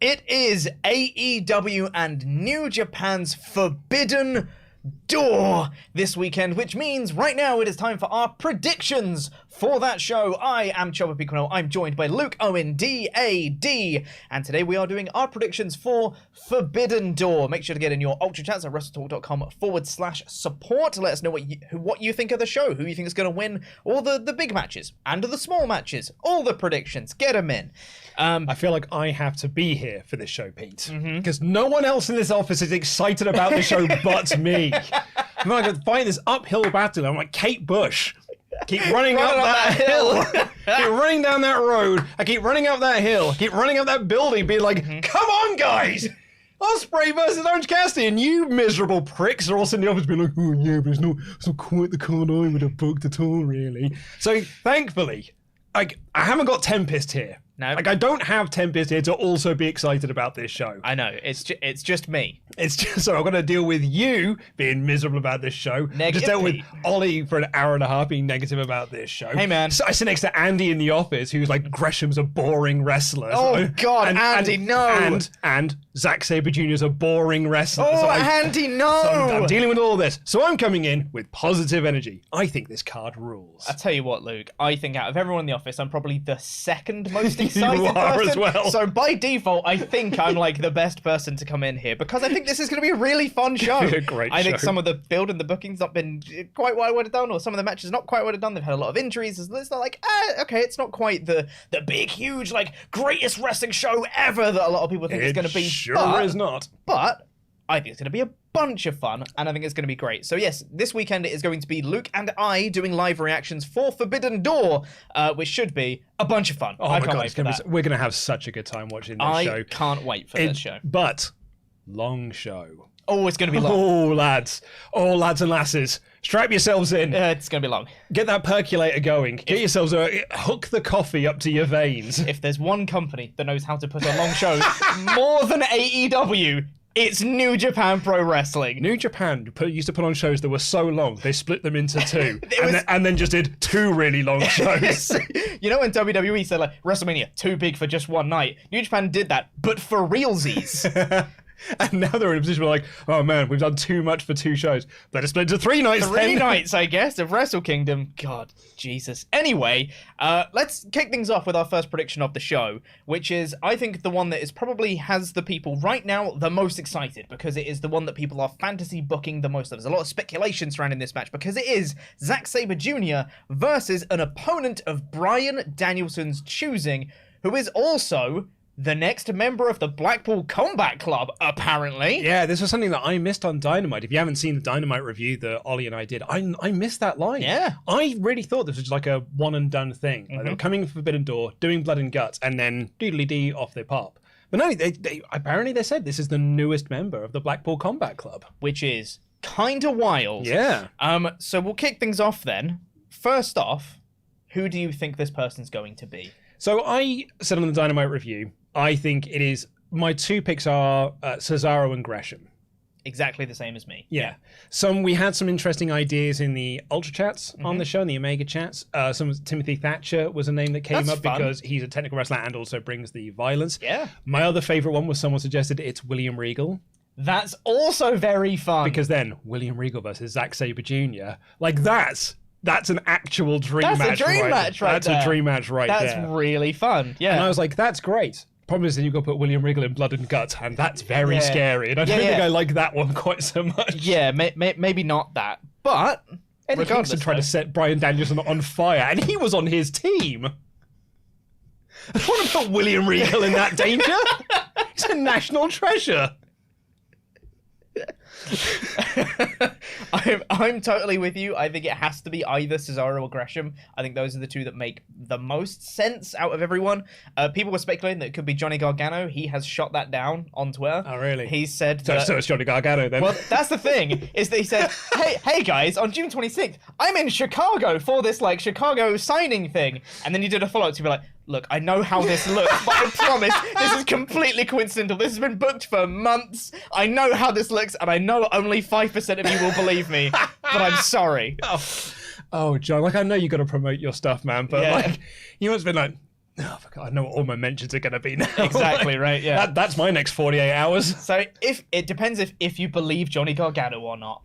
It is AEW and New Japan's Forbidden Door this weekend, which means right now it is time for our predictions for that show. I am WrestleTalk. I'm joined by Luke Owen, DAD, and today we are doing our predictions for Forbidden Door. Make sure to get in your Ultra Chats at WrestleTalk.com/support. Let us know what you think of the show, who you think is going to win all the big matches and the small matches, all the predictions. Get them in. I feel like I have to be here for this show, Pete, because no one else in this office is excited about the show but me. I'm like to fight this uphill battle. I'm like Kate Bush. Keep running up that hill. Keep running down that road. I keep running up that hill. Keep running up that building, being like, come on, guys. Ospreay versus Orange Cassidy, and you miserable pricks are also in the office being like, oh yeah, but it's not quite the card I would have booked at all, really. So thankfully, I haven't got Tempest here. No. Like, I don't have Tempest here to also be excited about this show. I know, it's just me. It's just, so I'm going to deal with you being miserable about this show. Negative. Just dealt with Ollie for an hour and a half being negative about this show. Hey, man. So I sit next to Andy in the office, who's like, Gresham's a boring wrestler. Oh, God, Andy, no. And Zack Saber Jr. is a boring wrestler. Oh, Andy, no. So I'm dealing with all this. So I'm coming in with positive energy. I think this card rules. I tell you what, Luke, I think out of everyone in the office, I'm probably the second most excited You are person. as well. So by default, I think I'm like the best person to come in here because I think this is going to be a really fun show. A great I think show. some of the build and the booking's not been quite what I would have done, or some of the matches not quite what I've done. They've had a lot of injuries. It's not like, okay, it's not quite the big, huge, like, greatest wrestling show ever that a lot of people think it's going to be. Sure is not. But I think it's going to be a bunch of fun, and I think it's going to be great. So yes, this weekend it is going to be Luke and I doing live reactions for Forbidden Door, which should be a bunch of fun. Oh I my can't God, wait for that. we're going to have such a good time watching this show. I can't wait for this show. But, long show. Oh, it's going to be long. Oh, lads and lasses, strap yourselves in. It's going to be long. Get that percolator going. Get yourselves hook the coffee up to your veins. If there's one company that knows how to put on long shows more than AEW, it's New Japan Pro Wrestling. New Japan used to put on shows that were so long, they split them into two. and then just did two really long shows. You know when WWE said, like, WrestleMania, too big for just one night? New Japan did that, but for realsies. And now they're in a position where like, oh man, we've done too much for two shows. Let us split into 3 nights. 3 nights, I guess, of Wrestle Kingdom. God, Jesus. Anyway, let's kick things off with our first prediction of the show, which is, I think, the one that is probably has the people right now the most excited, because it is the one that people are fantasy booking the most of. There's a lot of speculation surrounding this match, because it is Zack Saber Jr. versus an opponent of Bryan Danielson's choosing, who is also the next member of the Blackpool Combat Club, apparently. Yeah, this was something that I missed on Dynamite. If you haven't seen the Dynamite review that Ollie and I did, I missed that line. Yeah. I really thought this was like a one and done thing. Like they were coming for Forbidden Door, doing blood and guts, and then doodly-dee, off they pop. But no, they apparently they said this is the newest member of the Blackpool Combat Club. Which is kind of wild. Yeah. So we'll kick things off then. First off, who do you think this person's going to be? So I said on the Dynamite review, I think it is, my 2 picks are Cesaro and Gresham. Exactly the same as me. Yeah. We had some interesting ideas in the Ultra Chats on the show, in the Omega Chats. Timothy Thatcher was a name that came up because he's a technical wrestler and also brings the violence. Yeah. My other favourite one was someone suggested it's William Regal. That's also very fun. Because then, William Regal versus Zack Sabre Jr. Like, that's an actual dream match. That's a dream match right there. That's a dream match right there. That's really fun. Yeah. And I was like, that's great. Problem is that you've got to put William Regal in blood and guts, and that's very scary. And I don't think I like that one quite so much. Yeah, maybe not that. But Eddie Kingston tried to set Bryan Danielson on fire, and he was on his team. I don't want to put William Regal in that danger. He's a national treasure. I'm totally with you. I think it has to be either Cesaro or Gresham. I think those are the 2 that make the most sense out of everyone. People were speculating that it could be Johnny Gargano. He has shot that down on Twitter. Oh, really? He said so it's Johnny Gargano then. Well, that's the thing, is that he said, hey guys, on June 26th, I'm in Chicago for this like Chicago signing thing. And then you did a follow-up to be like, look, I know how this looks, but I promise this is completely coincidental. This has been booked for months. I know how this looks, and I know only 5% of you will believe me, but I'm sorry. Oh, John, like, I know you got to promote your stuff, man, but like, you must have been like, Oh, I know what all my mentions are going to be now. Exactly, right, yeah. That's my next 48 hours. So it depends if you believe Johnny Gargano or not,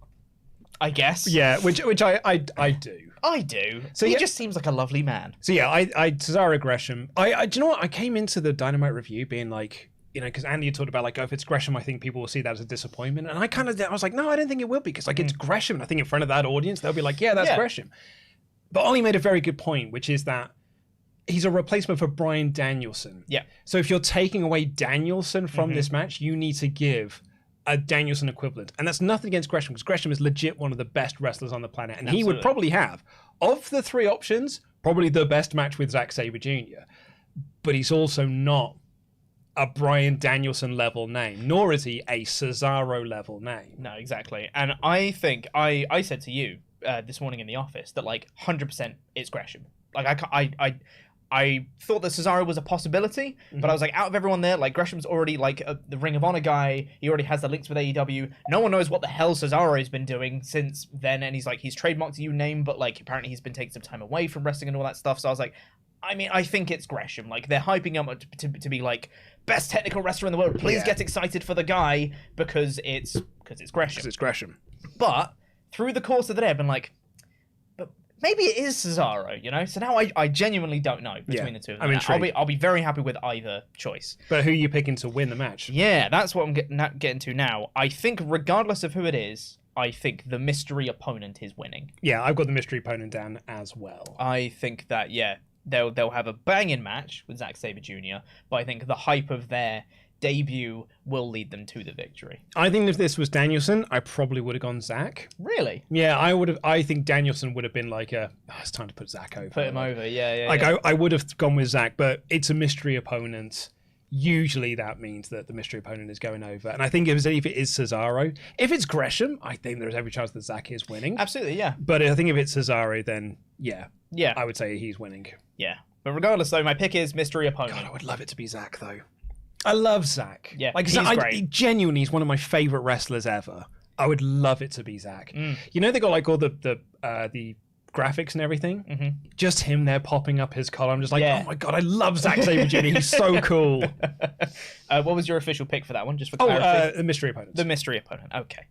I guess. Yeah, which I do. I do. So he yeah. just seems like a lovely man. So yeah, I Cesaro Gresham. Do you know what? I came into the Dynamite review being like, you know, because Andy had talked about like, oh, if it's Gresham, I think people will see that as a disappointment. And I was like, no, I don't think it will be, because like it's Gresham. And I think in front of that audience, they'll be like, yeah, that's Gresham. But Ollie made a very good point, which is that he's a replacement for Bryan Danielson. Yeah. So if you're taking away Danielson from this match, you need to give a Danielson equivalent. And that's nothing against Gresham, because Gresham is legit one of the best wrestlers on the planet. And he would probably have, of the three options, probably the best match with Zack Sabre Jr. But he's also not a Bryan Danielson level name, nor is he a Cesaro level name. No, exactly. And I think I said to you this morning in the office that like 100% it's Gresham. Like I thought that Cesaro was a possibility, but I was like, out of everyone there, like Gresham's already like the Ring of Honor guy. He already has the links with AEW. No one knows what the hell Cesaro's been doing since then, and he's trademarked a new name, but like apparently he's been taking some time away from wrestling and all that stuff. So I was like, I mean, I think it's Gresham. Like they're hyping him up to be like best technical wrestler in the world. Please get excited for the guy because it's Gresham. Because it's Gresham. But through the course of the day, I've been like, maybe it is Cesaro, you know? So now I genuinely don't know between the two of them. I'm intrigued. I'll be very happy with either choice. But who are you picking to win the match? Yeah, that's what I'm getting to now. I think regardless of who it is, I think the mystery opponent is winning. Yeah, I've got the mystery opponent down as well. I think that, they'll have a banging match with Zack Sabre Jr., but I think the hype of their debut will lead them to the victory. I think if this was Danielson, I probably would have gone Zack. Really? Yeah, I think Danielson would have been like it's time to put Zack over. Put him over, yeah. Like I would have gone with Zack, but it's a mystery opponent. Usually that means that the mystery opponent is going over. And I think if it is Cesaro, if it's Gresham, I think there's every chance that Zack is winning. Absolutely, yeah. But I think if it's Cesaro, then yeah, I would say he's winning. Yeah. But regardless, though, my pick is mystery opponent. God, I would love it to be Zack, though. I love Zack. Yeah, like he's great. Genuinely, he's one of my favorite wrestlers ever. I would love it to be Zack. You know, they got like all the graphics and everything. Just him there popping up his collar. I'm just like, oh my god, I love Zack Sabre Jr. He's so cool. What was your official pick for that one? Just for clarity. The mystery opponent. The mystery opponent. Okay.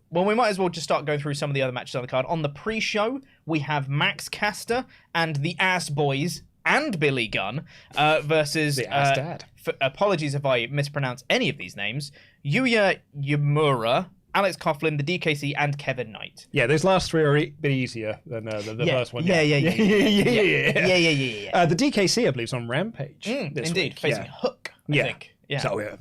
Well, we might as well just start going through some of the other matches on the card. On the pre-show, we have Max Caster and the Ass Boys and Billy Gunn versus the Ass Dad. Apologies if I mispronounce any of these names. Yuya Uemura, Alex Coughlin, the DKC, and Kevin Knight. Yeah, those last three are a bit easier than the first one. Yeah. The DKC, I believe, is on Rampage. Indeed, week. facing Hook, I think. Yeah. So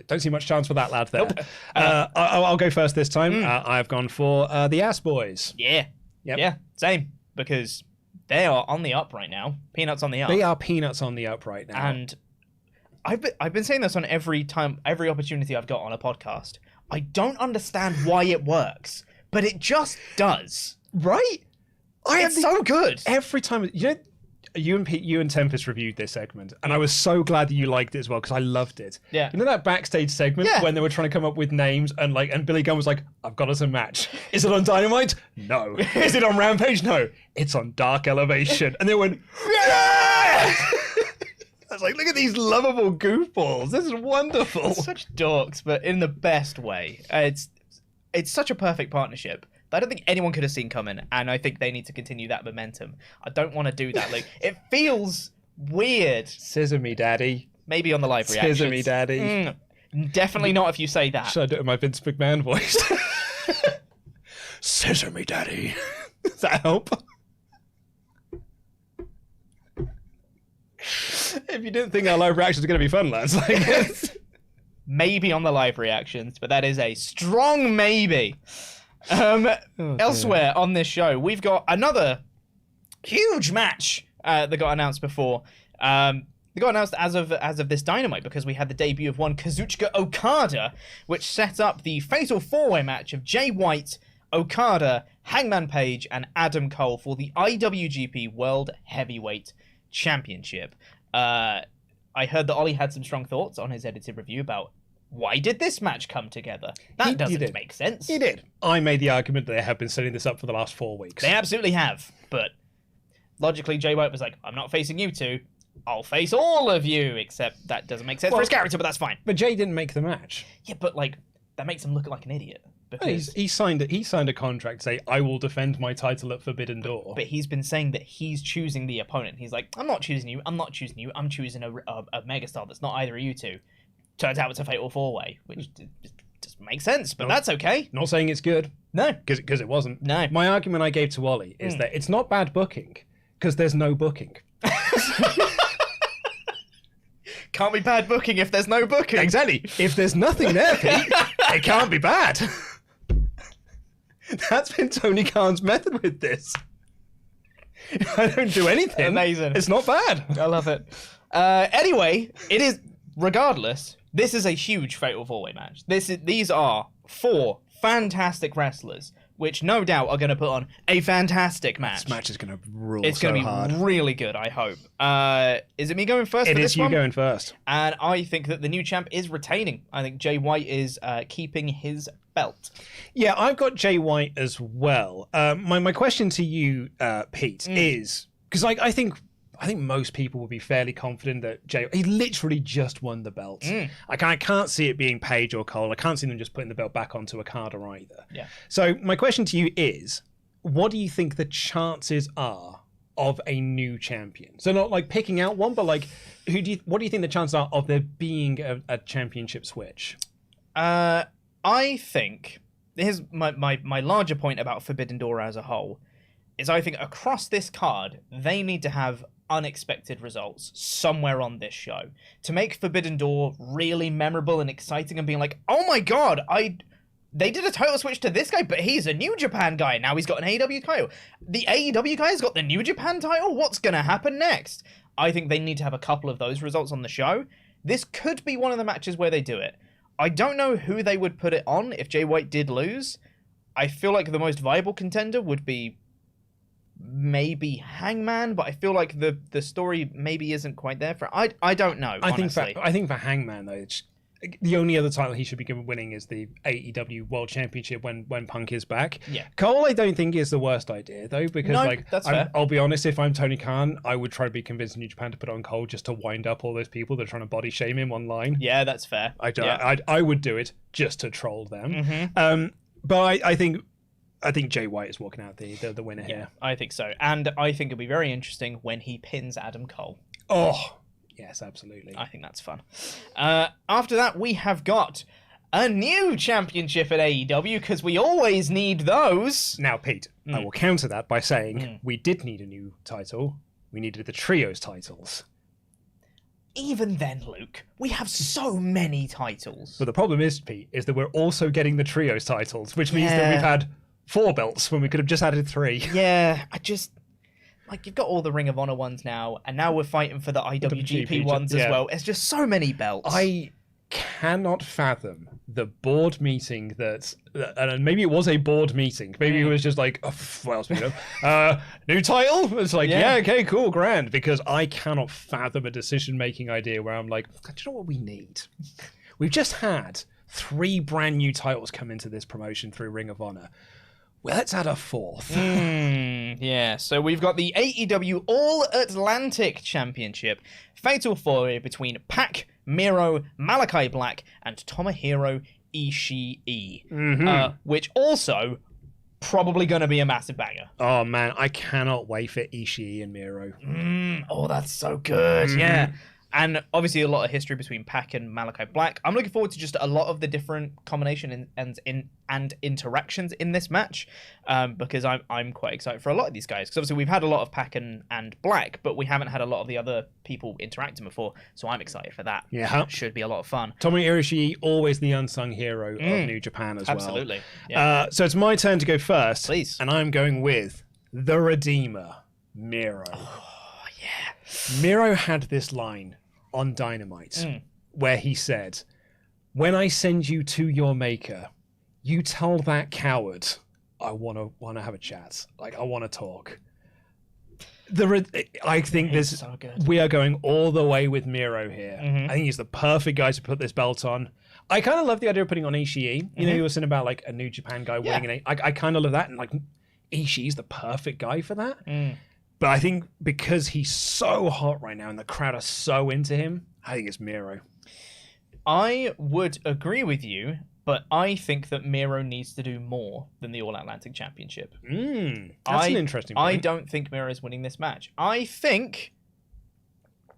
don't see much chance for that lad there. Nope. I'll go first this time. I've gone for the Ass Boys. Yeah. Yep. Yeah, same, because they are on the up right now. Peanuts on the up. They are peanuts on the up right now. And I've been saying this on every opportunity I've got on a podcast. I don't understand why it works, but it just does. Right? It's so good. Every time, you and Tempest reviewed this segment, and I was so glad that you liked it as well, because I loved it. Yeah. You know that backstage segment when they were trying to come up with names, and Billy Gunn was like, I've got us a match. Is it on Dynamite? No. Is it on Rampage? No. It's on Dark Elevation. And they went, yeah! I was like, look at these lovable goofballs. This is wonderful. Such dorks, but in the best way. It's such a perfect partnership that I don't think anyone could have seen coming, and I think they need to continue that momentum. I don't want to do that. Like, it feels weird. Scissor me, daddy. Maybe on the live reactions. Scissor me, daddy. Definitely not if you say that. Should I do it in my Vince McMahon voice? Scissor me, daddy. Does that help? If you didn't think our live reactions are going to be fun, lads. Maybe on the live reactions, but that is a strong maybe. Elsewhere on this show, we've got another huge match that got announced before. They got announced as of this Dynamite, because we had the debut of one Kazuchika Okada, which set up the fatal four-way match of Jay White, Okada, Hangman Page, and Adam Cole for the IWGP World Heavyweight Championship. I heard that Ollie had some strong thoughts on his edited review about why did this match come together? That doesn't make sense. He did. I made the argument that they have been setting this up for the last 4 weeks. They absolutely have, but logically Jay White was like, I'm not facing you two. I'll face all of you, except that doesn't make sense for his character, but that's fine. But Jay didn't make the match. Yeah, but like that makes him look like an idiot. Because... He signed a contract saying, I will defend my title at Forbidden Door. But he's been saying that he's choosing the opponent. He's like, I'm not choosing you, I'm choosing a megastar that's not either of you two. Turns out it's a fatal 4-way, which doesn't make sense, but that's okay. Not saying it's good. No. Because it wasn't. No. My argument I gave to Wally is that it's not bad booking, because there's no booking. Can't be bad booking if there's no booking. Exactly. If there's nothing there, Pete, it can't be bad. That's been Tony Khan's method with this. I don't do anything. Amazing. It's not bad. I love it. Anyway, it is, regardless, this is a huge fatal 4-way match. These are 4 fantastic wrestlers, which no doubt are going to put on a fantastic match. This match is going to rule It's going to be hard. really good, I hope. Is it me going first for this one? It is you going first. And I think that the new champ is retaining. I think Jay White is keeping his belt. Yeah, I've got Jay White as well. My question to you, Pete, is... Because I think most people would be fairly confident that he literally just won the belt. I can't see it being Paige or Cole. I can't see them just putting the belt back onto Okada either. Yeah. So my question to you is, what do you think the chances are of a new champion? So not like picking out one, but like what do you think the chances are of there being a championship switch? I think here's my larger point about Forbidden Door as a whole is I think across this card they need to have unexpected results somewhere on this show to make Forbidden Door really memorable and exciting and being like, oh my god, they did a title switch to this guy, but he's a New Japan guy. Now he's got an AEW title. The AEW guy's got the New Japan title? What's going to happen next? I think they need to have a couple of those results on the show. This could be one of the matches where they do it. I don't know who they would put it on if Jay White did lose. I feel like the most viable contender would be maybe Hangman, but I feel like the story maybe isn't quite there for it. I don't know. I think for Hangman though, the only other title he should be winning is the AEW World Championship when Punk is back. Yeah. Cole, I don't think is the worst idea though, because that's fair. I'll be honest, if I'm Tony Khan, I would try to be convincing New Japan to put on Cole just to wind up all those people that are trying to body shame him online. Yeah, that's fair. I would do it just to troll them. But I think Jay White is walking out the winner here. I think so. And I think it'll be very interesting when he pins Adam Cole. Oh, yes, absolutely. I think that's fun. After that, we have got a new championship at AEW, because we always need those. Now, Pete, I will counter that by saying we did need a new title. We needed the trios titles. Even then, Luke, we have so many titles. But the problem is, Pete, is that we're also getting the trios titles, which means that we've had 4 belts when we could have just added 3. Yeah, you've got all the Ring of Honor ones now, and now we're fighting for the IWGP ones as well. It's just so many belts. I cannot fathom the board meeting and maybe it was a board meeting. Maybe it was just like, what else we know? New title? It's like, yeah, okay, cool, grand. Because I cannot fathom a decision-making idea where I'm like, do you know what we need? We've just had 3 brand new titles come into this promotion through Ring of Honor. Well, let's add a 4th. Yeah, so we've got the AEW All-Atlantic Championship. Fatal 4-way between Pac, Miro, Malachi Black, and Tomohiro Ishii. Which also probably going to be a massive banger. Oh, man, I cannot wait for Ishii and Miro. Oh, that's so good. Yeah. And obviously a lot of history between Pac and Malachi Black. I'm looking forward to just a lot of the different combination and interactions in this match, because I'm quite excited for a lot of these guys. Because obviously we've had a lot of Pac and Black, but we haven't had a lot of the other people interacting before. So I'm excited for that. Yeah, should be a lot of fun. Tomohiro Ishii, always the unsung hero of New Japan as well. Absolutely. Yeah. So it's my turn to go first. Please. And I'm going with the Redeemer, Miro. Oh yeah. Miro had this line on Dynamite where he said, when I send you to your maker, you tell that coward I want to have a chat, like I want to talk. I think so good. We are going all the way with Miro here. I think he's the perfect guy to put this belt on. I kind of love the idea of putting on Ishii. You know, you were saying about like a New Japan guy winning I kind of love that, and like Ishii's the perfect guy for that. But I think because he's so hot right now and the crowd are so into him, I think it's Miro. I would agree with you, but I think that Miro needs to do more than the All-Atlantic Championship. That's an interesting point. I don't think Miro's winning this match. I think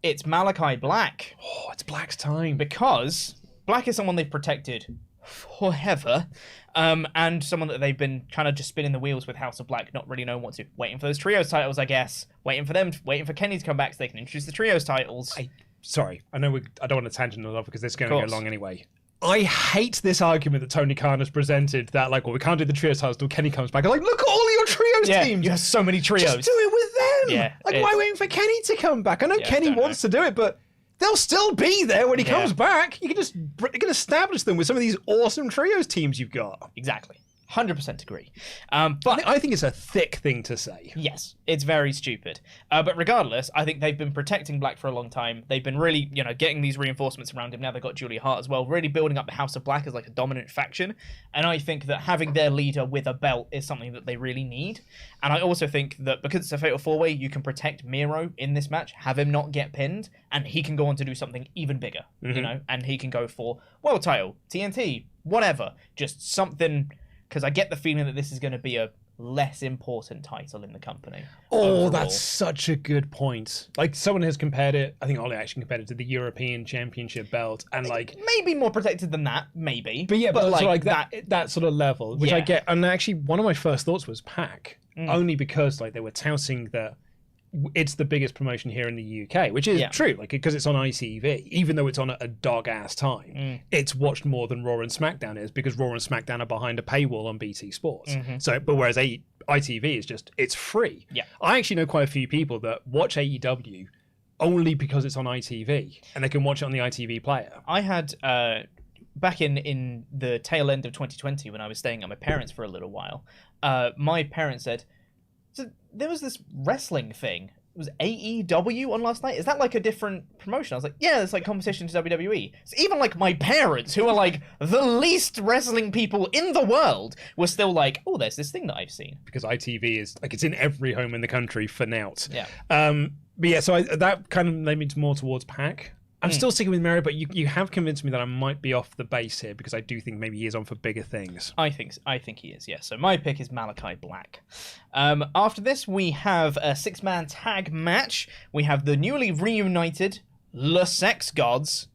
it's Malachi Black. Oh, it's Black's time. Because Black is someone they've protected forever, and someone that they've been kind of just spinning the wheels with House of Black, not really knowing what to. Waiting for those trios titles, I guess. Waiting for Kenny to come back so they can introduce the trios titles. Sorry, I know I don't want to tangent it off because this is going to go long anyway. I hate this argument that Tony Khan has presented that, like, well, we can't do the trios titles until Kenny comes back. I'm like, look at all your trios teams. You have so many trios. Just do it with them. Yeah, like, why waiting for Kenny to come back? I know Kenny wants to do it, but they'll still be there when he comes back. You can establish them with some of these awesome trios teams you've got. Exactly. 100% agree. But I think it's a thick thing to say. Yes, it's very stupid. But regardless, I think they've been protecting Black for a long time. They've been really, getting these reinforcements around him. Now they've got Julia Hart as well, really building up the House of Black as like a dominant faction. And I think that having their leader with a belt is something that they really need. And I also think that because it's a fatal four-way, you can protect Miro in this match, have him not get pinned, and he can go on to do something even bigger, and he can go for world title, TNT, whatever, just something. Because I get the feeling that this is going to be a less important title in the company. Oh, that's such a good point. Like, someone has compared it, I think Ollie actually compared it to the European Championship belt, and like... Maybe more protected than that, maybe. But yeah, but like that sort of level, which I get. And actually, one of my first thoughts was Pac, only because like they were touting that it's the biggest promotion here in the UK, which is true, like, because it's on ITV, even though it's on a dog-ass time, it's watched more than Raw and SmackDown is, because Raw and SmackDown are behind a paywall on BT Sports. So, but whereas ITV is just, it's free. Yeah. I actually know quite a few people that watch AEW only because it's on ITV, and they can watch it on the ITV player. I had, back in the tail end of 2020, when I was staying at my parents' for a little while, my parents said, so there was this wrestling thing. It was AEW on last night. Is that like a different promotion? I was like, yeah, it's like competition to WWE. So even like my parents, who are like the least wrestling people in the world, were still like, oh, there's this thing that I've seen. Because ITV is like, it's in every home in the country for now. Yeah. But yeah, so that kind of led me more towards Pac. I'm still sticking with Mary, but you have convinced me that I might be off the base here, because I do think maybe he is on for bigger things. I think he is, yeah. So my pick is Malachi Black. After this, we have a 6-man tag match. We have the newly reunited Le Sex Gods.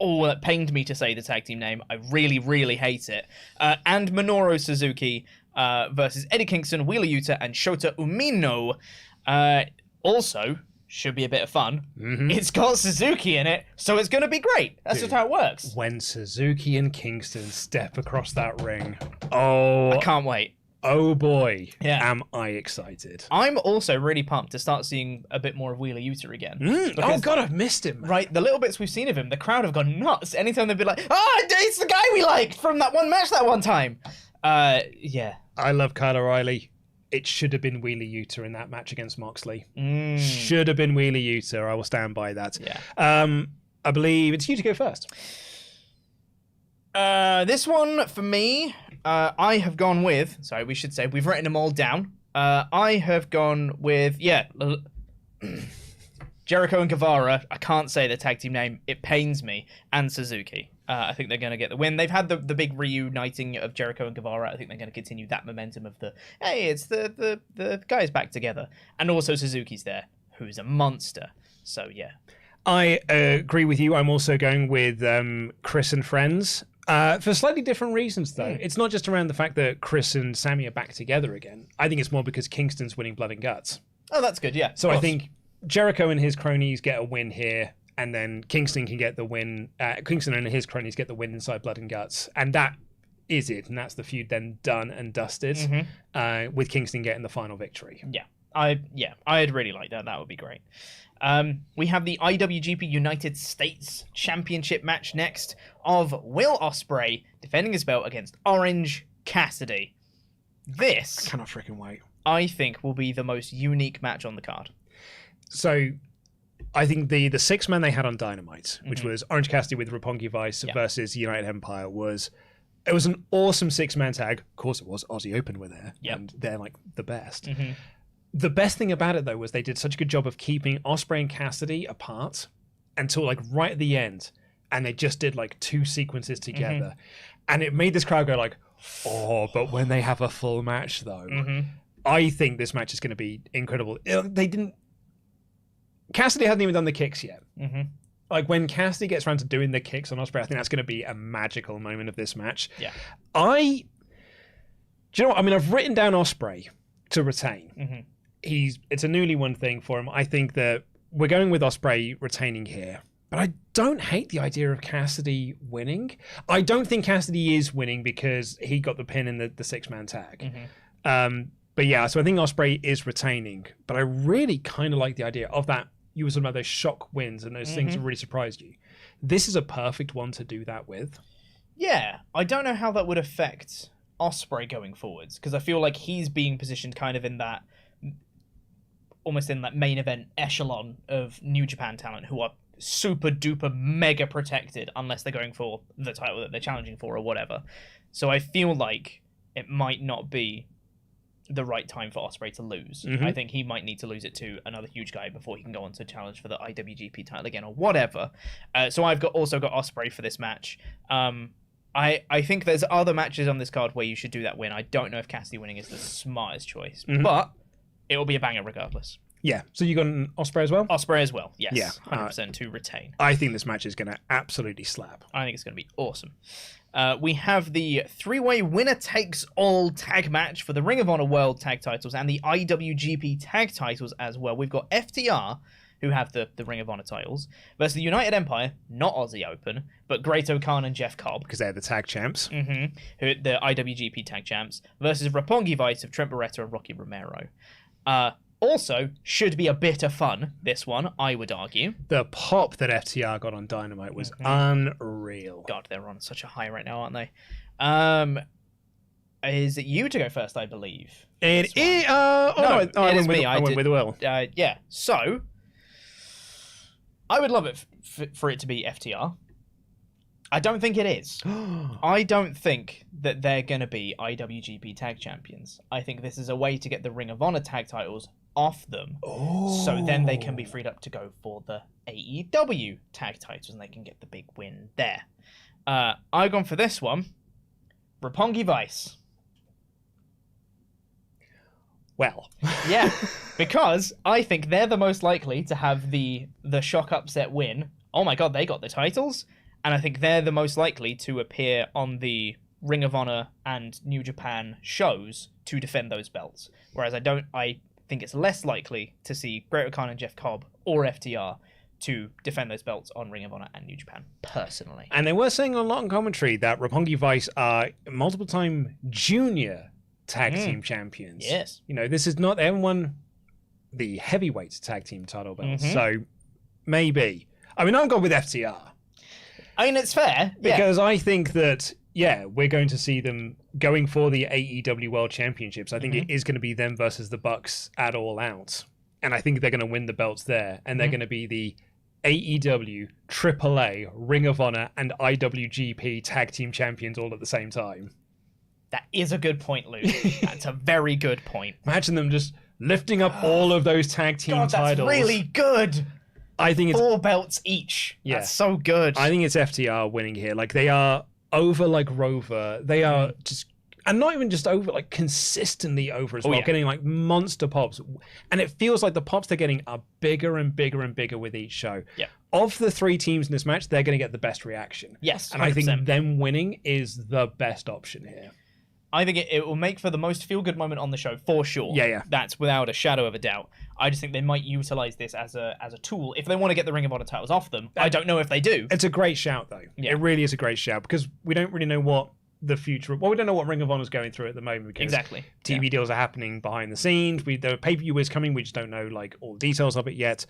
Oh, that pained me to say the tag team name. I really, really hate it. And Minoru Suzuki versus Eddie Kingston, Wheeler Yuta, and Shota Umino. Also... should be a bit of fun. It's got Suzuki in it, so it's going to be great. That's just how it works. When Suzuki and Kingston step across that ring, I can't wait. Oh boy, am I excited. I'm also really pumped to start seeing a bit more of Wheeler Yuta again. Oh god, I've missed him, man. Right, the little bits we've seen of him, the crowd have gone nuts. Anytime they've been like, oh, it's the guy we liked from that one match that one time. Yeah. I love Kyle O'Reilly. It should have been Wheeler Yuta in that match against Moxley. Should have been Wheeler Yuta. I will stand by that. Yeah. I believe it's you to go first. This one, for me, I have gone with... Sorry, we should say, we've written them all down. I have gone with... Jericho and Guevara. I can't say the tag team name. It pains me. And Suzuki. I think they're going to get the win. They've had the big reuniting of Jericho and Guevara. I think they're going to continue that momentum of the, hey, it's the guys back together. And also Suzuki's there, who's a monster. So, yeah. I agree with you. I'm also going with Chris and friends. For slightly different reasons, though. It's not just around the fact that Chris and Sammy are back together again. I think it's more because Kingston's winning Blood and Guts. Oh, that's good, yeah. So I think Jericho and his cronies get a win here. And then Kingston can get the win. Kingston and his cronies get the win inside Blood and Guts, and that is it. And that's the feud then done and dusted. With Kingston getting the final victory. Yeah, I'd really like that. That would be great. We have the IWGP United States Championship match next of Will Ospreay defending his belt against Orange Cassidy. This I cannot freaking wait. I think will be the most unique match on the card. So. I think the 6-man they had on Dynamite, which was Orange Cassidy with Roppongi Vice versus United Empire, was an awesome 6-man tag. Of course it was. Aussie Open were there, and they're like the best. The best thing about it, though, was they did such a good job of keeping Ospreay and Cassidy apart until like right at the end, and they just did like 2 sequences together, and it made this crowd go like, oh, but when they have a full match, though, I think this match is going to be incredible. Cassidy hasn't even done the kicks yet. Like when Cassidy gets around to doing the kicks on Ospreay, I think that's going to be a magical moment of this match. Yeah. Do you know what? I mean, I've written down Ospreay to retain. It's a newly won thing for him. I think that we're going with Ospreay retaining here, but I don't hate the idea of Cassidy winning. I don't think Cassidy is winning because he got the pin in the 6-man tag. But yeah, so I think Ospreay is retaining, but I really kind of like the idea of that. You were talking about those shock wins and those things that really surprised you. This is a perfect one to do that with. Yeah, I don't know how that would affect Ospreay going forwards, because I feel like he's being positioned kind of in that, almost in that main event echelon of New Japan talent who are super duper mega protected unless they're going for the title that they're challenging for or whatever. So I feel like it might not be the right time for Ospreay to lose. I think he might need to lose it to another huge guy before he can go on to challenge for the IWGP title again or whatever. So I've also got Ospreay for this match. I think there's other matches on this card where you should do that win. I don't know if Cassidy winning is the smartest choice, but it will be a banger regardless. Yeah, so you got an Ospreay as well? Ospreay as well, yes. Yeah, 100% to retain. I think this match is going to absolutely slap. I think it's going to be awesome. We have the 3-way winner-takes-all tag match for the Ring of Honor World Tag Titles and the IWGP Tag Titles as well. We've got FTR, who have the Ring of Honor titles, versus the United Empire, not Aussie Open, but Great O'Khan and Jeff Cobb. Because they're the tag champs. Who the IWGP Tag Champs, versus Roppongi Vice of Trent Barretta and Rocky Romero. Also, should be a bit of fun, this one, I would argue. The pop that FTR got on Dynamite was unreal. God, they're on such a high right now, aren't they? Is it you to go first, I believe? It is... it is me. I went with Will. Yeah, so... I would love it for it to be FTR. I don't think it is. I don't think that they're going to be IWGP Tag Champions. I think this is a way to get the Ring of Honor Tag titles off them. So then they can be freed up to go for the AEW Tag titles and they can get the big win there. I've gone for this one. Roppongi Vice. Well. Yeah, because I think they're the most likely to have the shock upset win. Oh my god, they got the titles. And I think they're the most likely to appear on the Ring of Honor and New Japan shows to defend those belts. Whereas I think it's less likely to see Great O'Khan and Jeff Cobb or FTR to defend those belts on Ring of Honor and New Japan, personally. And they were saying on a lot of commentary that Roppongi Vice are multiple-time junior tag team champions. Yes. You know, this is not... They haven't won the heavyweight tag team title belts. So, maybe. I mean, I'm going with FTR. I mean, it's fair. Because I think that, we're going to see them going for the AEW World Championships. I think it is going to be them versus the Bucks at All Out. And I think they're going to win the belts there. And they're going to be the AEW, AAA, Ring of Honor, and IWGP tag team champions all at the same time. That is a good point, Luke. That's a very good point. Imagine them just lifting up all of those tag team titles. That's really good. I think it's 4 belts each. Yeah. That's so good. I think it's FTR winning here. Like, they are over like Rover. They are just, and not even just over, like consistently over as well, getting like monster pops. And it feels like the pops they're getting are bigger and bigger and bigger with each show. Yeah. Of the 3 teams in this match, they're going to get the best reaction. Yes, 100%. And I think them winning is the best option here. I think it will make for the most feel-good moment on the show, for sure. Yeah. That's without a shadow of a doubt. I just think they might utilize this as a tool if they want to get the Ring of Honor titles off them. I don't know if they do. It's a great shout, though. Yeah. It really is a great shout, because we don't really know what the future... Well, we don't know what Ring of Honor is going through at the moment, because TV deals are happening behind the scenes. The pay-per-view is coming. We just don't know like all the details of it yet.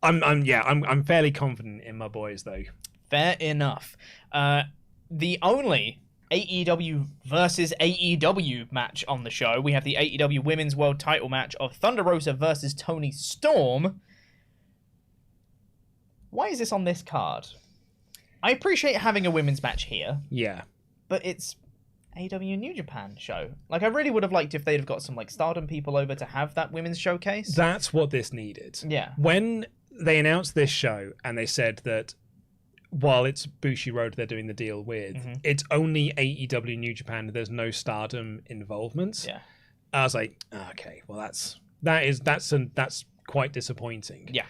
I'm fairly confident in my boys, though. Fair enough. The only AEW versus AEW match on the show. We have the AEW Women's World Title match of Thunder Rosa versus Toni Storm. Why is this on this card? I appreciate having a women's match here. Yeah. But it's AEW New Japan show. Like, I really would have liked if they'd have got some, like, Stardom people over to have that women's showcase. That's what this needed. Yeah. When they announced this show and they said that while it's Bushiroad they're doing the deal with, it's only AEW New Japan, there's no Stardom involvement. Yeah. I was like, okay, well that's quite disappointing. Yeah.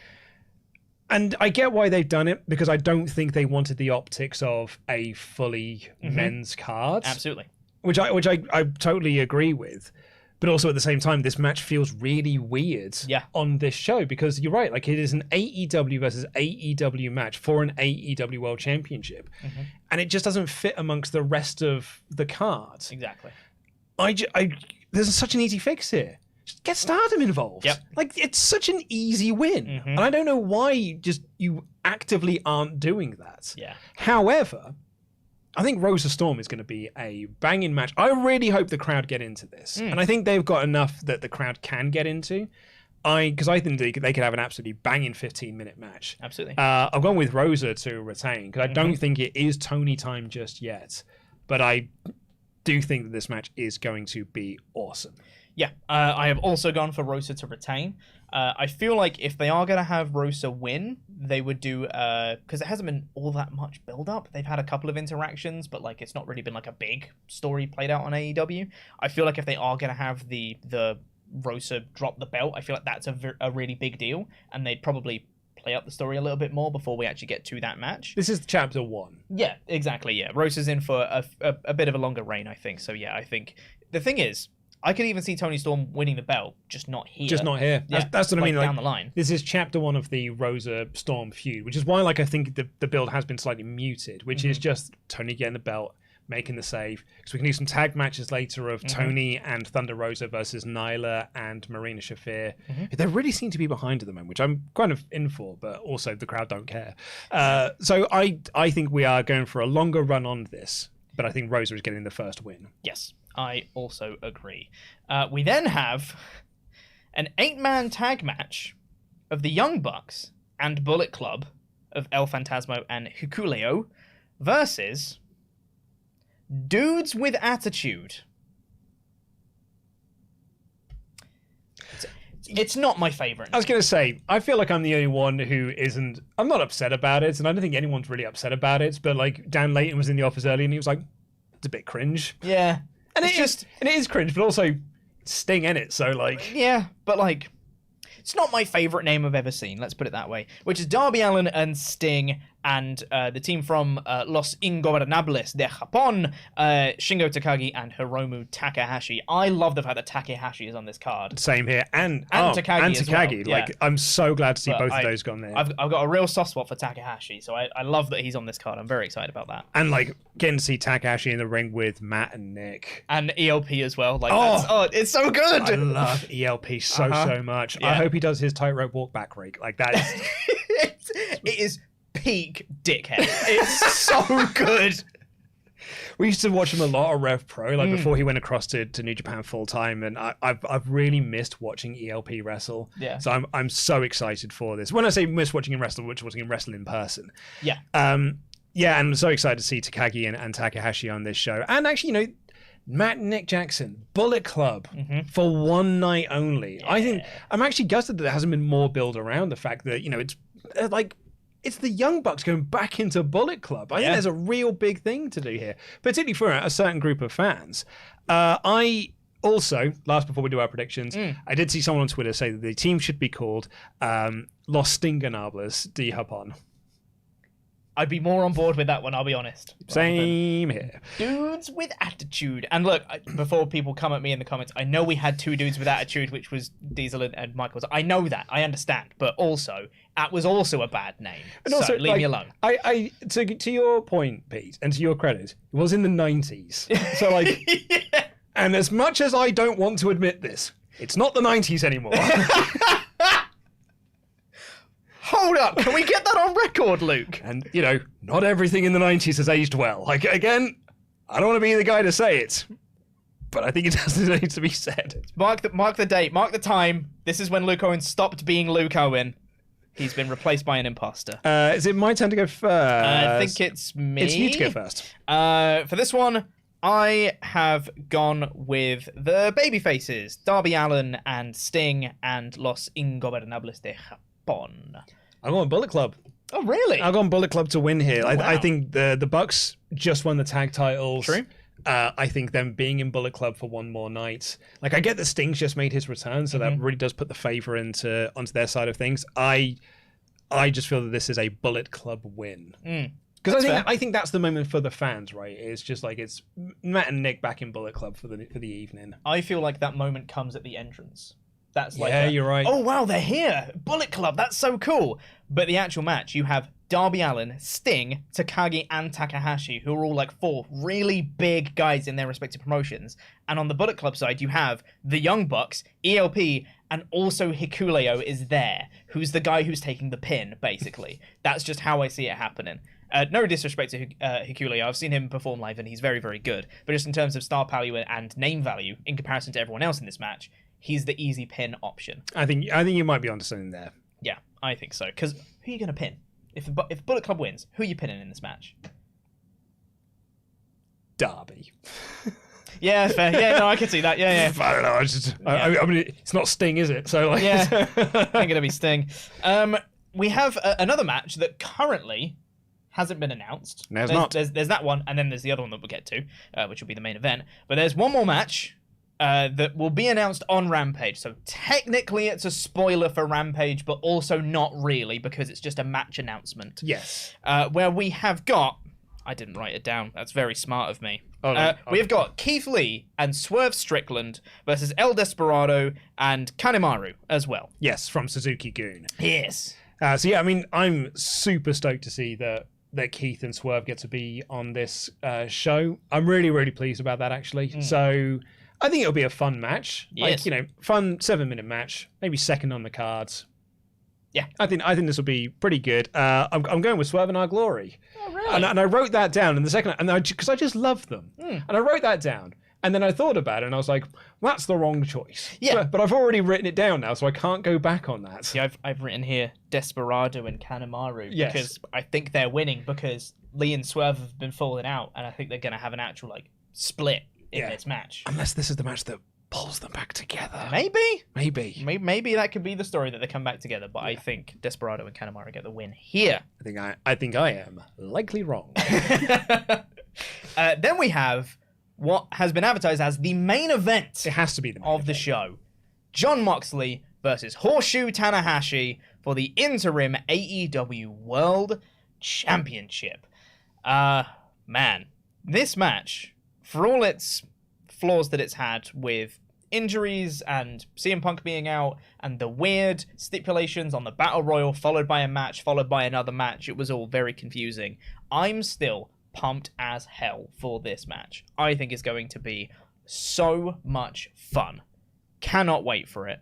And I get why they've done it, because I don't think they wanted the optics of a fully men's card. Absolutely. Which I totally agree with. But also at the same time, this match feels really weird on this show, because you're right, like, it is an AEW versus AEW match for an AEW World Championship. And it just doesn't fit amongst the rest of the card. Exactly. There's such an easy fix here. Just get Stardom involved. Yep. Like, it's such an easy win. And I don't know why you actively aren't doing that. Yeah. However, I think Rosa Storm is going to be a banging match. I really hope the crowd get into this. And I think they've got enough that the crowd can get into. Because I think they could have an absolutely banging 15-minute match. Absolutely. I've gone with Rosa to retain, because I don't think it is Tony time just yet. But I do think that this match is going to be awesome. Yeah, I have also gone for Rosa to retain. I feel like if they are going to have Rosa win, they would do, because it hasn't been all that much build-up. They've had a couple of interactions, but like it's not really been like a big story played out on AEW. I feel like if they are going to have the Rosa drop the belt, I feel like that's a really big deal, and they'd probably play up the story a little bit more before we actually get to that match. This is chapter 1. Yeah, exactly, yeah. Rosa's in for a bit of a longer reign, I think. So yeah, I think the thing is, I could even see Toni Storm winning the belt, just not here. Just not here. Yeah, that's what I mean. Like, down the line. This is chapter 1 of the Rosa Storm feud, which is why, like, I think the build has been slightly muted, which is just Tony getting the belt, making the save. Because we can do some tag matches later of Tony and Thunder Rosa versus Nyla and Marina Shafir. They really seem to be behind at the moment, which I'm kind of in for, but also the crowd don't care. So I think we are going for a longer run on this, but I think Rosa is getting the first win. Yes. I also agree. We then have an 8-man tag match of the Young Bucks and Bullet Club of El Fantasmo and Hikuleo versus Dudes with Attitude. It's not my favorite. I was going to say, I feel like I'm the only one who isn't... I'm not upset about it, and I don't think anyone's really upset about it, but like Dan Layton was in the office early and he was like, it's a bit cringe. Yeah. And it is cringe, but also Sting in it, so like... Yeah, but like, it's not my favourite name I've ever seen, let's put it that way. Which is Darby Allin and Sting and the team from Los Ingobernables de Japón, Shingo Takagi and Hiromu Takahashi. I love the fact that Takahashi is on this card. Same here. And Takagi as well. Like, yeah. I'm so glad to see both of those gone there. I've got a real soft spot for Takahashi, so I love that he's on this card. I'm very excited about that. And like, getting to see Takahashi in the ring with Matt and Nick. And ELP as well. Like, it's so good! I love ELP so much. Yeah. I hope he does his tightrope walk back rake. Like, that is... it is peak dickhead. It's so good. We used to watch him a lot of Rev Pro, like before he went across to New Japan full time, and I've really missed watching ELP wrestle. Yeah. So I'm so excited for this. When I say miss watching him wrestle, which watching him wrestle in person. Yeah. Yeah, and I'm so excited to see Takagi and Takahashi on this show. And actually, you know, Matt and Nick Jackson, Bullet Club, for one night only. Yeah. I think I'm actually gutted that there hasn't been more build around the fact that, you know, it's like, it's the Young Bucks going back into Bullet Club. I think there's a real big thing to do here, particularly for a certain group of fans. I also, last before we do our predictions, I did see someone on Twitter say that the team should be called Los Stingonables de Japón. I'd be more on board with that one, I'll be honest. Same here. Dudes with attitude. And look, before people come at me in the comments, I know we had 2 dudes with attitude, which was Diesel and Michaels. I know that. I understand. But also, that was also a bad name. And also, leave me alone. To your point, Pete, and to your credit, it was in the 90s. So, like... yeah. And as much as I don't want to admit this, it's not the 90s anymore. Hold up, can we get that on record, Luke? And, you know, not everything in the 90s has aged well. Like, again, I don't want to be the guy to say it, but I think it does need to be said. Mark the date, mark the time. This is when Luke Owen stopped being Luke Owen. He's been replaced by an imposter. Is it my turn to go first? I think it's me. It's you to go first. For this one, I have gone with the babyfaces, Darby Allin and Sting and Los Ingobernables de Japón. I'm going Bullet Club. Oh, really? I've gone Bullet Club to win here. I think the Bucks just won the tag titles. True. I think them being in Bullet Club for one more night. Like, I get that Sting's just made his return, so that really does put the favor onto their side of things. I just feel that this is a Bullet Club win. Because I think that's the moment for the fans, right? It's just like it's Matt and Nick back in Bullet Club for the evening. I feel like that moment comes at the entrance. That's like, you're right. Oh wow, they're here! Bullet Club, that's so cool. But the actual match, you have Darby Allin, Sting, Takagi, and Tanahashi, who are all like 4 really big guys in their respective promotions. And on the Bullet Club side, you have the Young Bucks, ELP, and also Hikuleo is there, who's the guy who's taking the pin, basically. That's just how I see it happening. No disrespect to Hikuleo. I've seen him perform live and he's very, very good. But just in terms of star value and name value, in comparison to everyone else in this match, he's the easy pin option. I think you might be onto something there. Yeah, I think so. Because who are you going to pin? If Bullet Club wins, who are you pinning in this match? Darby. Yeah, fair. Yeah, no, I can see that. Yeah. I don't know. I mean, it's not Sting, is it? So like, yeah, ain't gonna be Sting. We have another match that currently hasn't been announced. No, it's not. There's that one, and then there's the other one that we'll get to, which will be the main event. But there's one more match that will be announced on Rampage. So technically it's a spoiler for Rampage, but also not really, because it's just a match announcement. Yes. Where we have got... I didn't write it down. That's very smart of me. Oh, no. We've got Keith Lee and Swerve Strickland versus El Desperado and Kanemaru as well. Yes, from Suzuki-gun. Yes. So yeah, I mean, I'm super stoked to see that Keith and Swerve get to be on this show. I'm really, really pleased about that, actually. So I think it'll be a fun match. Yes. Like, fun 7-minute match, maybe second on the cards. Yeah. I think this will be pretty good. I'm going with Swerve and Our Glory. Oh, really? And I wrote that down in the second, because I just love them. And I wrote that down. And then I thought about it, and I was like, well, that's the wrong choice. Yeah. But I've already written it down now, so I can't go back on that. See, I've written here Desperado and Kanemaru because I think they're winning because Lee and Swerve have been falling out, and I think they're going to have an actual split in this match. Unless this is the match that pulls them back together. Maybe that could be the story that they come back together, but I think Desperado and Kanemaru get the win here. I think I am likely wrong. Then we have what has been advertised as the main event. It has to be the main event. The show. Jon Moxley versus Horseshoe Tanahashi for the interim AEW World Championship. Man, this match, for all its flaws that it's had with injuries and CM Punk being out and the weird stipulations on the Battle Royal followed by a match, followed by another match, it was all very confusing. I'm still pumped as hell for this match. I think it's going to be so much fun. Cannot wait for it.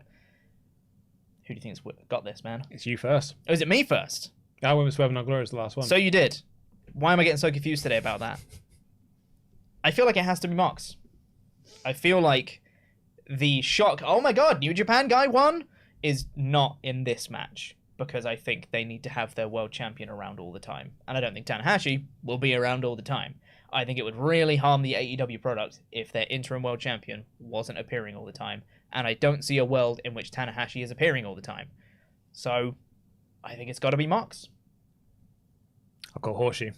Who do you think's got this, man? It's you first. Oh, is it me first? I went with Swerve and Our Glory as the last one. So you did. Why am I getting so confused today about that? I feel like it has to be Mox. I feel like the shock, oh my god, New Japan guy won, is not in this match. Because I think they need to have their world champion around all the time. And I don't think Tanahashi will be around all the time. I think it would really harm the AEW product if their interim world champion wasn't appearing all the time. And I don't see a world in which Tanahashi is appearing all the time. So, I think it's got to be Mox. I'll call Horseshoe.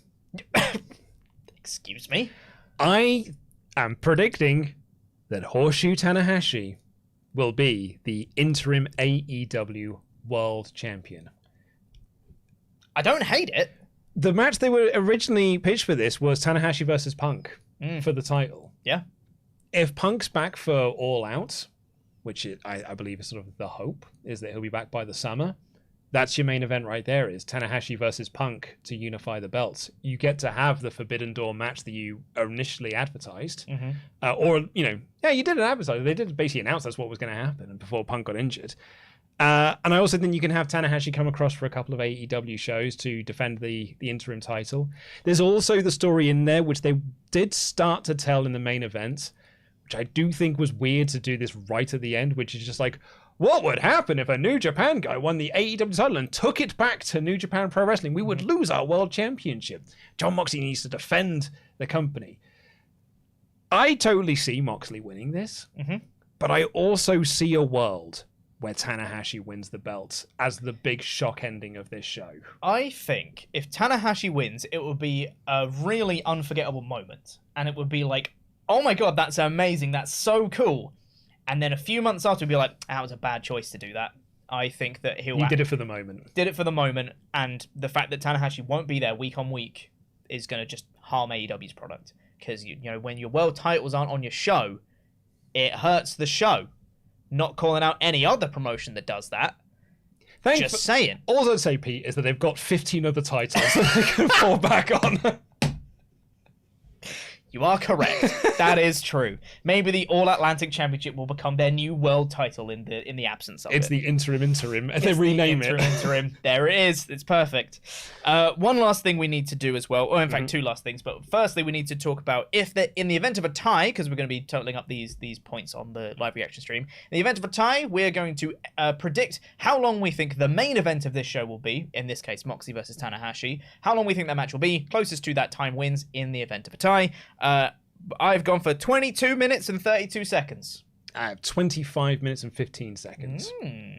Excuse me? I am predicting that Horseshoe Tanahashi will be the interim AEW World Champion. I don't hate it. The match they were originally pitched for this was Tanahashi versus Punk for the title. Yeah. If Punk's back for All Out, which I believe is sort of the hope, is that he'll be back by the summer, that's your main event right there, is Tanahashi versus Punk to unify the belts. You get to have the Forbidden Door match that you initially advertised. You didn't advertise. They did basically announce that's what was going to happen before Punk got injured. And I also think you can have Tanahashi come across for a couple of AEW shows to defend the interim title. There's also the story in there, which they did start to tell in the main event, which I do think was weird to do this right at the end, which is just like, what would happen if a New Japan guy won the AEW title and took it back to New Japan Pro Wrestling? We would lose our world championship. Jon Moxley needs to defend the company. I totally see Moxley winning this, but I also see a world where Tanahashi wins the belt as the big shock ending of this show. I think if Tanahashi wins, it would be a really unforgettable moment. And it would be like, oh my god, that's amazing, that's so cool. And then a few months after, we'd be like, that was a bad choice to do that. I think that he did it for the moment. Did it for the moment, and the fact that Tanahashi won't be there week on week is going to just harm AEW's product. Because, you know, when your world titles aren't on your show, it hurts the show. Not calling out any other promotion that does that. Just saying. All I'd say, Pete, is that they've got 15 other titles that they can fall back on. You are correct. That is true. Maybe the All Atlantic Championship will become their new world title in the absence of it. It's the interim, and they rename it. Interim. There it is. It's perfect. One last thing we need to do as well, or in fact, two last things. But firstly, we need to talk about in the event of a tie, because we're going to be totaling up these points on the live reaction stream. In the event of a tie, we're going to predict how long we think the main event of this show will be. In this case, Moxley versus Tanahashi. How long we think that match will be. Closest to that time wins in the event of a tie. I've gone for 22 minutes and 32 seconds. 25 minutes and 15 seconds.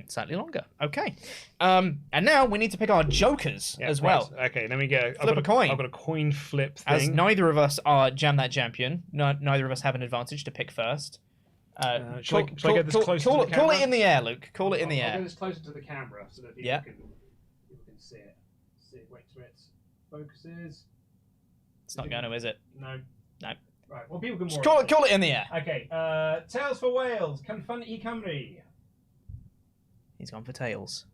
Slightly longer. Okay. And now we need to pick our jokers as well. Right. Okay, let me get... Flip a coin. I've got a coin flip thing. As neither of us are Jam That Champion, neither of us have an advantage to pick first. Shall I get this closer to the camera? Call it in the air, Luke. Call it in the air. I'll get this closer to the camera so that people can see it. Wait till it focuses. It's not going to, is it? No. No. Right, well, people can just call it in the air. Okay, Tails for Wales, Canfun Camry. He's gone for Tails.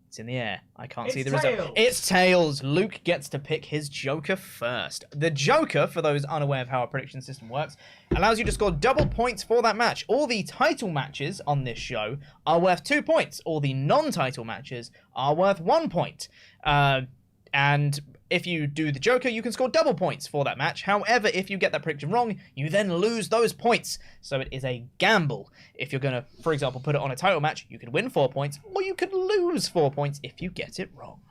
It's in the air. I can't see the Tails. result. It's Tails. Luke gets to pick his Joker first. The Joker, for those unaware of how our prediction system works, allows you to score double points for that match. All the title matches on this show are worth 2 points. All the non-title matches are worth 1 point. And if you do the Joker, you can score double points for that match. However, if you get that prediction wrong, you then lose those points. So it is a gamble. If you're going to, for example, put it on a title match, you could win 4 points, or you could lose 4 points if you get it wrong.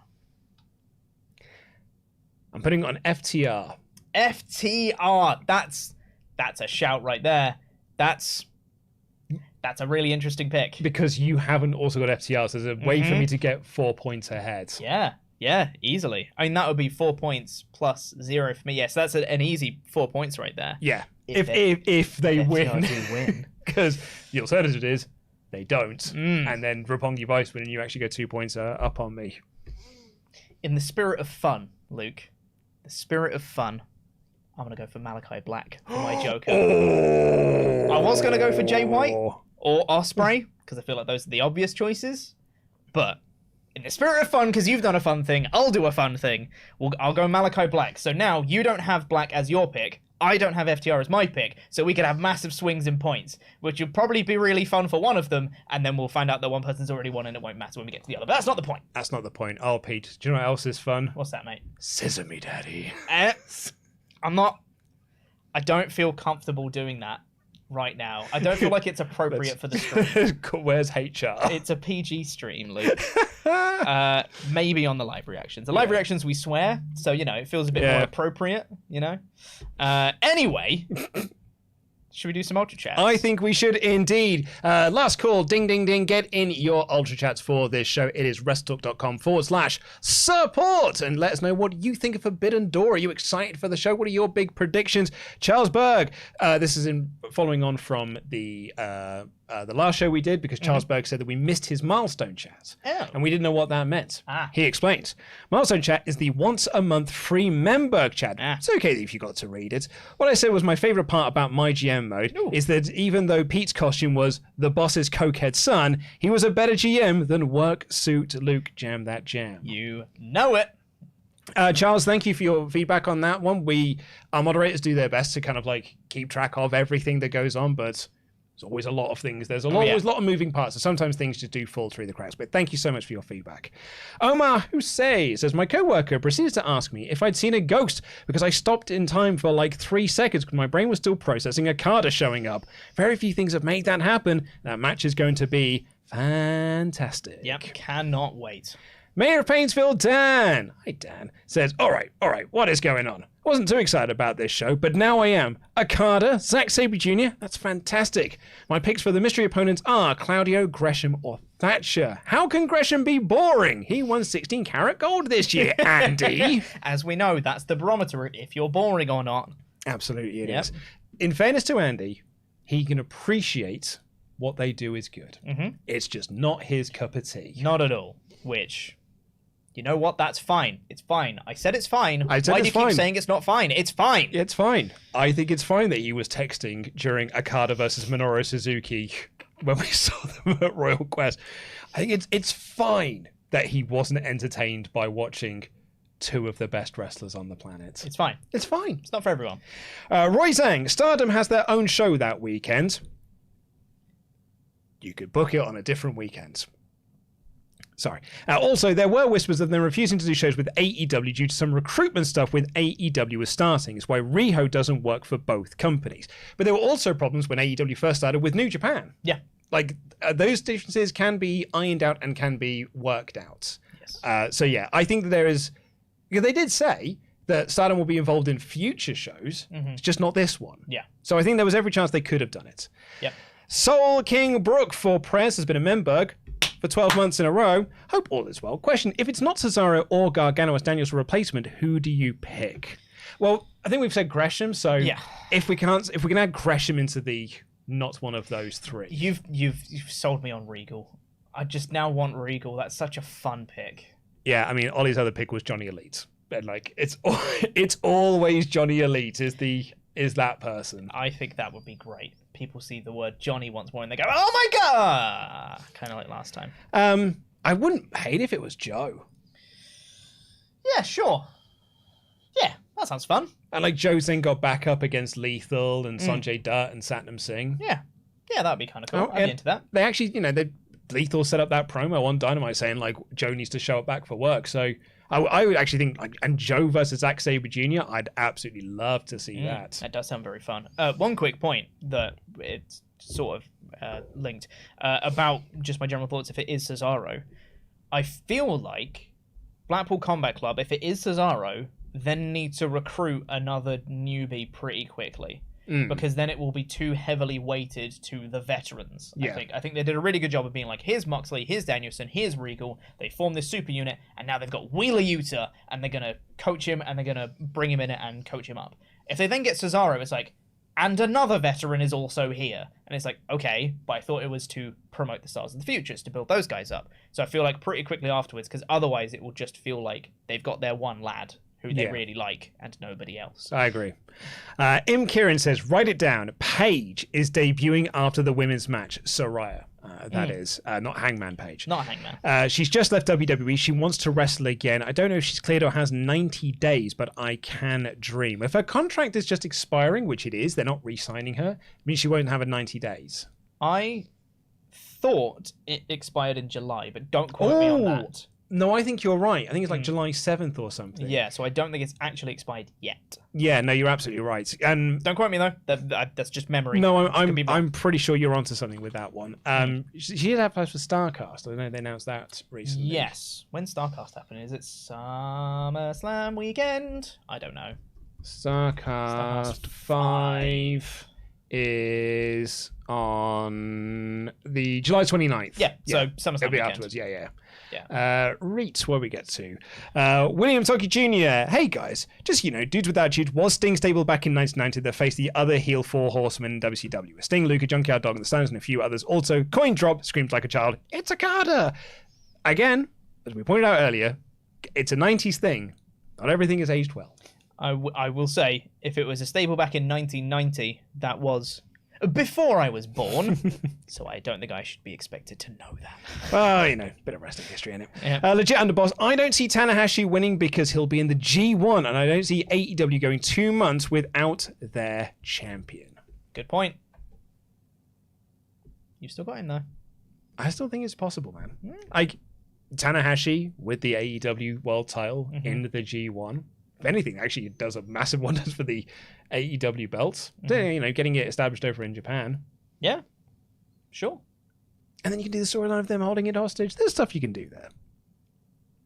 I'm putting it on FTR. FTR. That's a shout right there. That's a really interesting pick. Because you haven't also got FTR, so there's a way for me to get 4 points ahead. Yeah, easily. I mean, that would be 4 points plus 0 for me. Yes, that's an easy 4 points right there. Yeah, if they win. Because the alternative is they don't. And then Roppongi Vice win and you actually get 2 points up on me. In the spirit of fun, Luke, the spirit of fun, I'm going to go for Malachi Black for my Joker. I was going to go for Jay White or Ospreay, because I feel like those are the obvious choices. But in the spirit of fun, because you've done a fun thing, I'll do a fun thing. I'll go Malachi Black. So now you don't have Black as your pick. I don't have FTR as my pick. So we could have massive swings in points, which would probably be really fun for one of them. And then we'll find out that one person's already won and it won't matter when we get to the other. But that's not the point. That's not the point. Oh, Pete, do you know what else is fun? What's that, mate? Sesame Daddy. I don't feel comfortable doing that right now. I don't feel like it's appropriate for the stream. Where's HR? It's a PG stream, Luke. Maybe on the live reactions. The live reactions we swear, so it feels a bit more appropriate. Anyway, should we do some Ultra Chats? I think we should indeed. Last call, ding, ding, ding. Get in your Ultra Chats for this show. It is WrestleTalk.com/support. And let us know what you think of Forbidden Door. Are you excited for the show? What are your big predictions? Charles Berg, this is following on from the last show we did, because Charles Berg said that we missed his milestone chat. And we didn't know what that meant. He explains. Milestone chat is the once a month free member chat. It's okay if you got to read it. What I said was my favorite part about my GM mode is that even though Pete's costume was the boss's cokehead son, he was a better GM than work suit Luke. Jam that jam. You know it. Charles, thank you for your feedback on that one. Our moderators do their best to kind of keep track of everything that goes on, but there's always a lot of things. There's always a lot of moving parts, so sometimes things just do fall through the cracks. But thank you so much for your feedback. Omar Hussein says, my co-worker proceeded to ask me if I'd seen a ghost because I stopped in time for 3 seconds because my brain was still processing a Carter showing up. Very few things have made that happen. That match is going to be fantastic. Yep, cannot wait. Mayor of Painesville, Dan. Hi, Dan. Says, all right, what is going on? I wasn't too excited about this show, but now I am. Okada, Zack Sabre Jr., that's fantastic. My picks for the mystery opponents are Claudio, Gresham, or Thatcher. How can Gresham be boring? He won 16 karat gold this year, Andy. As we know, that's the barometer if you're boring or not. Absolutely it is. In fairness to Andy, he can appreciate what they do is good. It's just not his cup of tea. Not at all. Which... You know what? That's fine. It's fine. I said it's fine. Why do you keep saying it's not fine? It's fine. It's fine. I think it's fine that he was texting during Okada versus Minoru Suzuki when we saw them at Royal Quest. I think it's fine that he wasn't entertained by watching two of the best wrestlers on the planet. It's fine. It's fine. It's not for everyone. Roy Zhang, Stardom has their own show that weekend. You could book it on a different weekend. Sorry. Also, there were whispers of them refusing to do shows with AEW due to some recruitment stuff with AEW was starting. It's why Riho doesn't work for both companies. But there were also problems when AEW first started with New Japan. Yeah. Like, those differences can be ironed out and can be worked out. Yes. So, yeah, I think that there is... They did say that Stardom will be involved in future shows. It's just not this one. Yeah. So I think there was every chance they could have done it. Yeah. Soul King Brook for Prez has been a Memberg for 12 months in a row. Hope all is well. Question, if it's not Cesaro or Gargano as Daniel's replacement, who do you pick? Well, I think we've said Gresham, so if we can add Gresham into the not one of those three. You've sold me on Regal. I just now want Regal. That's such a fun pick. Yeah, I mean, Ollie's other pick was Johnny Elite. But like it's always Johnny Elite is that person. I think that would be great. People see the word Johnny once more and they go, "Oh my god!" Kind of like last time. I wouldn't hate if it was Joe. Yeah, sure. Yeah, that sounds fun. And like Joe's then got back up against Lethal and Sanjay Dutt and Satnam Singh. Yeah, that'd be kind of cool. I'd be into that. They actually, Lethal set up that promo on Dynamite saying like Joe needs to show up back for work. So I would actually think like, and Joe versus Zack Sabre Jr. I'd absolutely love to see that. That does sound very fun. One quick point that it's sort of linked about just my general thoughts. If it is Cesaro, I feel like Blackpool Combat Club, if it is Cesaro, then need to recruit another newbie pretty quickly. Because then it will be too heavily weighted to the veterans. Yeah. I think they did a really good job of being like, here's Moxley, here's Danielson, here's Regal. They formed this super unit, and now they've got Wheeler Yuta, and they're going to coach him, and they're going to bring him in and coach him up. If they then get Cesaro, it's like, and another veteran is also here. And it's like, okay, but I thought it was to promote the Stars of the Futures, to build those guys up. So I feel like pretty quickly afterwards, because otherwise it will just feel like they've got their one lad who they really like, and nobody else. I agree. Im Kieran says, write it down. Paige is debuting after the women's match. Soraya, that is. Not Hangman Paige. Not Hangman. She's just left WWE. She wants to wrestle again. I don't know if she's cleared or has 90 days, but I can dream. If her contract is just expiring, which it is, they're not re-signing her, it means she won't have a 90 days. I thought it expired in July, but don't quote me on that. No, I think you're right. I think it's like July 7th or something. Yeah, so I don't think it's actually expired yet. Yeah, no, you're absolutely right. And don't quote me though. That's just memory. No, I'm pretty sure you're onto something with that one. She did have plans for Starcast. I know they announced that recently. Yes. When's Starcast happening? Is it SummerSlam weekend? I don't know. Starcast 5 is on the July 29th. Yeah, so SummerSlam it'll be weekend. afterwards. Yeah. Yeah. Reets, where we get to. William Toki Jr. Hey guys, just dudes with attitude. Was Sting stable back in 1990 that faced the other heel four horsemen in WCW? Sting, Luca, Junkyard Dog, and the Stones, and a few others. Also, coin drop, screams like a child. It's Okada! Again, as we pointed out earlier, it's a 90s thing. Not everything is aged well. I will say, if it was a stable back in 1990, that was before I was born, so I don't think I should be expected to know that. Well, bit of wrestling history in it. Yeah. Legit Underboss, I don't see Tanahashi winning because he'll be in the G1, and I don't see AEW going 2 months without their champion. Good point. You've still got him, though. I still think it's possible, man. Like, Tanahashi with the AEW world title in the G1. If anything, actually, it does a massive wonders for the AEW belts. Getting it established over in Japan. Yeah, sure. And then you can do the storyline of them holding it hostage. There's stuff you can do there.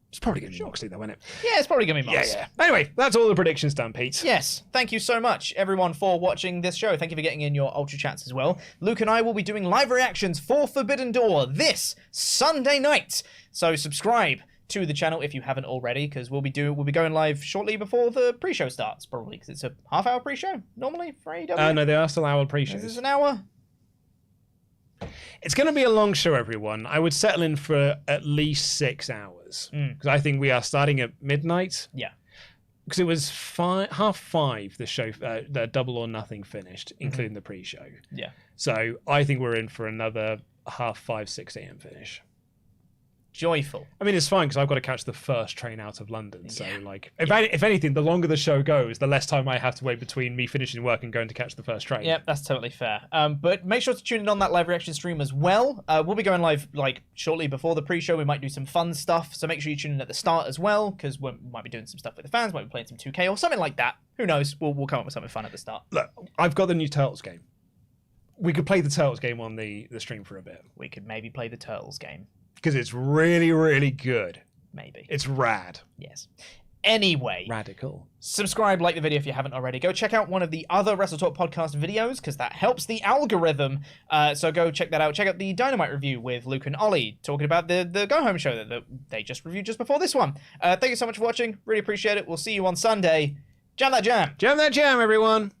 It's probably going to be Moxley, though, isn't it? Yeah, it's probably going to be Mox. Yeah. Anyway, that's all the predictions done, Pete. Yes, thank you so much, everyone, for watching this show. Thank you for getting in your Ultra Chats as well. Luke and I will be doing live reactions for Forbidden Door this Sunday night. So subscribe to the channel if you haven't already, because we'll be going live shortly before the pre-show starts, probably, because it's a half-hour pre-show normally for AEW. No, they are still hour pre-shows. Is this an hour? It's going to be a long show, everyone. I would settle in for at least 6 hours, because I think we are starting at midnight. Yeah. Because it was 5:30 the show, the Double or Nothing finished, including the pre-show. Yeah. So I think we're in for another 5:30, 6 a.m. finish. Joyful. I mean, it's fine because I've got to catch the first train out of London. So, if anything, the longer the show goes, the less time I have to wait between me finishing work and going to catch the first train. Yep, that's totally fair. But make sure to tune in on that live reaction stream as well. We'll be going live shortly before the pre-show. We might do some fun stuff, so make sure you tune in at the start as well, because we might be doing some stuff with the fans, might be playing some 2K or something like that. Who knows? We'll come up with something fun at the start. Look, I've got the new Turtles game. We could play the Turtles game on the stream for a bit. We could maybe play the Turtles game. Because it's really, really good. Maybe. It's rad. Yes. Anyway. Radical. Subscribe, like the video if you haven't already. Go check out one of the other WrestleTalk Podcast videos, because that helps the algorithm. So go check that out. Check out the Dynamite review with Luke and Ollie, talking about the Go Home show that they just reviewed just before this one. Thank you so much for watching. Really appreciate it. We'll see you on Sunday. Jam that jam. Jam that jam, everyone.